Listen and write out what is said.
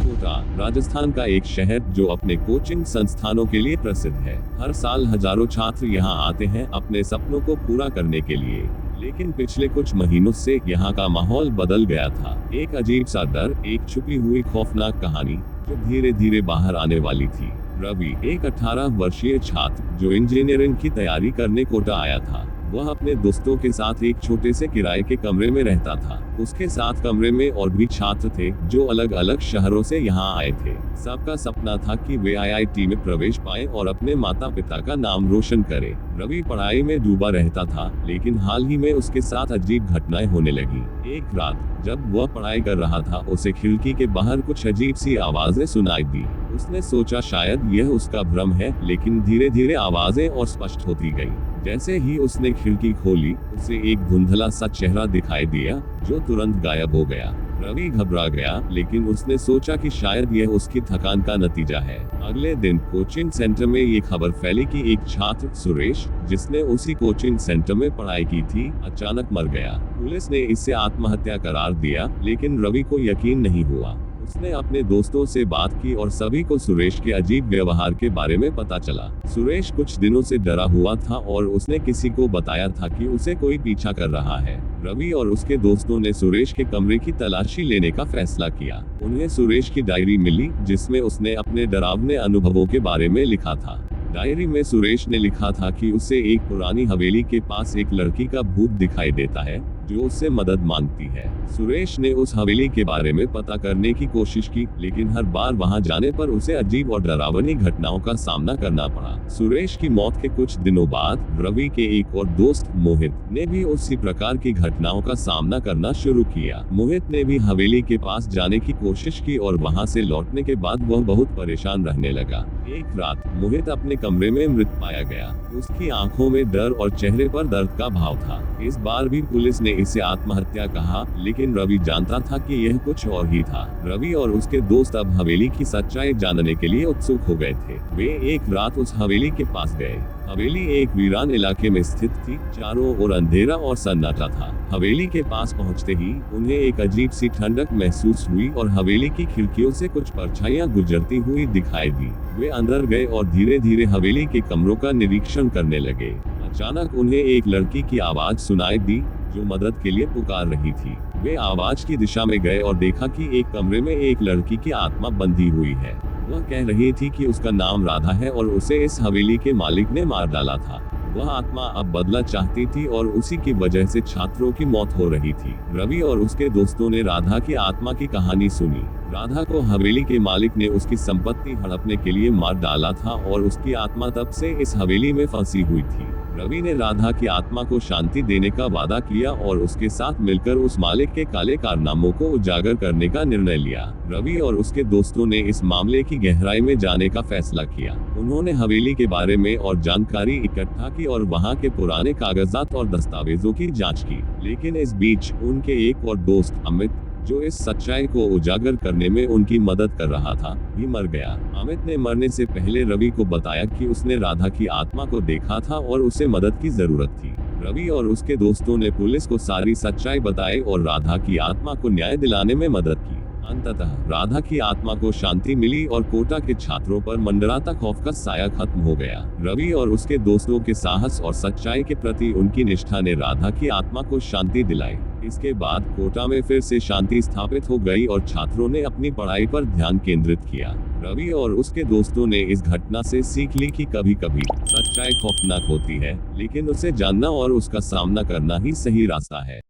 कोटा राजस्थान का एक शहर जो अपने कोचिंग संस्थानों के लिए प्रसिद्ध है। हर साल हजारों छात्र यहाँ आते हैं अपने सपनों को पूरा करने के लिए। लेकिन पिछले कुछ महीनों से यहाँ का माहौल बदल गया था। एक अजीब सा डर, एक छुपी हुई खौफनाक कहानी जो धीरे धीरे बाहर आने वाली थी। रवि एक 18 वर्षीय छात्र जो इंजीनियरिंग की तैयारी करने कोटा आया था। वह अपने दोस्तों के साथ एक छोटे से किराए के कमरे में रहता था। उसके साथ कमरे में और भी छात्र थे जो अलग अलग शहरों से यहाँ आए थे। सबका सपना था कि वे आईआईटी में प्रवेश पाएं और अपने माता पिता का नाम रोशन करें। रवि पढ़ाई में डूबा रहता था, लेकिन हाल ही में उसके साथ अजीब घटनाएं होने लगी। एक रात जब वह पढ़ाई कर रहा था, उसे खिड़की के बाहर कुछ अजीब सी आवाजें सुनाई दी। उसने सोचा शायद यह उसका भ्रम है, लेकिन धीरे धीरे आवाजें और स्पष्ट होती गई। जैसे ही उसने खिड़की खोली, उसे एक धुंधला सा चेहरा दिखाई दिया जो तुरंत गायब हो गया। रवि घबरा गया, लेकिन उसने सोचा कि शायद यह उसकी थकान का नतीजा है। अगले दिन कोचिंग सेंटर में ये खबर फैली कि एक छात्र सुरेश, जिसने उसी कोचिंग सेंटर में पढ़ाई की थी, अचानक मर गया। पुलिस ने इसे आत्महत्या करार दिया, लेकिन रवि को यकीन नहीं हुआ। उसने अपने दोस्तों से बात की और सभी को सुरेश के अजीब व्यवहार के बारे में पता चला। सुरेश कुछ दिनों से डरा हुआ था और उसने किसी को बताया था कि उसे कोई पीछा कर रहा है। रवि और उसके दोस्तों ने सुरेश के कमरे की तलाशी लेने का फैसला किया। उन्हें सुरेश की डायरी मिली, जिसमें उसने अपने डरावने अनुभवों के बारे में लिखा था। डायरी में सुरेश ने लिखा था कि उसे एक पुरानी हवेली के पास एक लड़की का भूत दिखाई देता है जो उससे मदद मांगती है। सुरेश ने उस हवेली के बारे में पता करने की कोशिश की, लेकिन हर बार वहां जाने पर उसे अजीब और डरावनी घटनाओं का सामना करना पड़ा। सुरेश की मौत के कुछ दिनों बाद रवि के एक और दोस्त मोहित ने भी उसी प्रकार की घटनाओं का सामना करना शुरू किया। मोहित ने भी हवेली के पास जाने की कोशिश की और वहां से लौटने के बाद वह बहुत परेशान रहने लगा। एक रात मोहित अपने कमरे में मृत पाया गया। उसकी आंखों में डर और चेहरे पर दर्द का भाव था। इस बार भी पुलिस ने इसे आत्महत्या कहा, लेकिन रवि जानता था कि यह कुछ और ही था। रवि और उसके दोस्त अब हवेली की सच्चाई जानने के लिए उत्सुक हो गए थे। वे एक रात उस हवेली के पास गए। हवेली एक वीरान इलाके में स्थित थी। चारों ओर अंधेरा और सन्नाटा था। हवेली के पास पहुंचते ही उन्हें एक अजीब सी ठंडक महसूस हुई और हवेली की खिड़कियों से कुछ परछाइयां गुजरती हुई दिखाई दी। वे अंदर गए और धीरे धीरे हवेली के कमरों का निरीक्षण करने लगे। अचानक उन्हें एक लड़की की आवाज सुनाई दी जो मदद के लिए पुकार रही थी। वे आवाज की दिशा में गए और देखा कि एक कमरे में एक लड़की की आत्मा बंधी हुई है। वह कह रही थी कि उसका नाम राधा है और उसे इस हवेली के मालिक ने मार डाला था। वह आत्मा अब बदला चाहती थी और उसी की वजह से छात्रों की मौत हो रही थी। रवि और उसके दोस्तों ने राधा की आत्मा की कहानी सुनी। राधा को हवेली के मालिक ने उसकी संपत्ति हड़पने के लिए मार डाला था और उसकी आत्मा तब से इस हवेली में फंसी हुई थी। रवि ने राधा की आत्मा को शांति देने का वादा किया और उसके साथ मिलकर उस मालिक के काले कारनामों को उजागर करने का निर्णय लिया। रवि और उसके दोस्तों ने इस मामले की गहराई में जाने का फैसला किया। उन्होंने हवेली के बारे में और जानकारी इकट्ठा की और वहां के पुराने कागजात और दस्तावेजों की जांच की। लेकिन इस बीच उनके एक और दोस्त अमित, जो इस सच्चाई को उजागर करने में उनकी मदद कर रहा था, भी मर गया। अमित ने मरने से पहले रवि को बताया कि उसने राधा की आत्मा को देखा था और उसे मदद की जरूरत थी। रवि और उसके दोस्तों ने पुलिस को सारी सच्चाई बताई और राधा की आत्मा को न्याय दिलाने में मदद की। अंततः राधा की आत्मा को शांति मिली और कोटा के छात्रों पर मंडराता खौफ का साया खत्म हो गया। रवि और उसके दोस्तों के साहस और सच्चाई के प्रति उनकी निष्ठा ने राधा की आत्मा को शांति दिलाई। इसके बाद कोटा में फिर से शांति स्थापित हो गई और छात्रों ने अपनी पढ़ाई पर ध्यान केंद्रित किया। रवि और उसके दोस्तों ने इस घटना से सीख ली कि कभी कभी सच्चाई खौफनाक होती है, लेकिन उसे जानना और उसका सामना करना ही सही रास्ता है।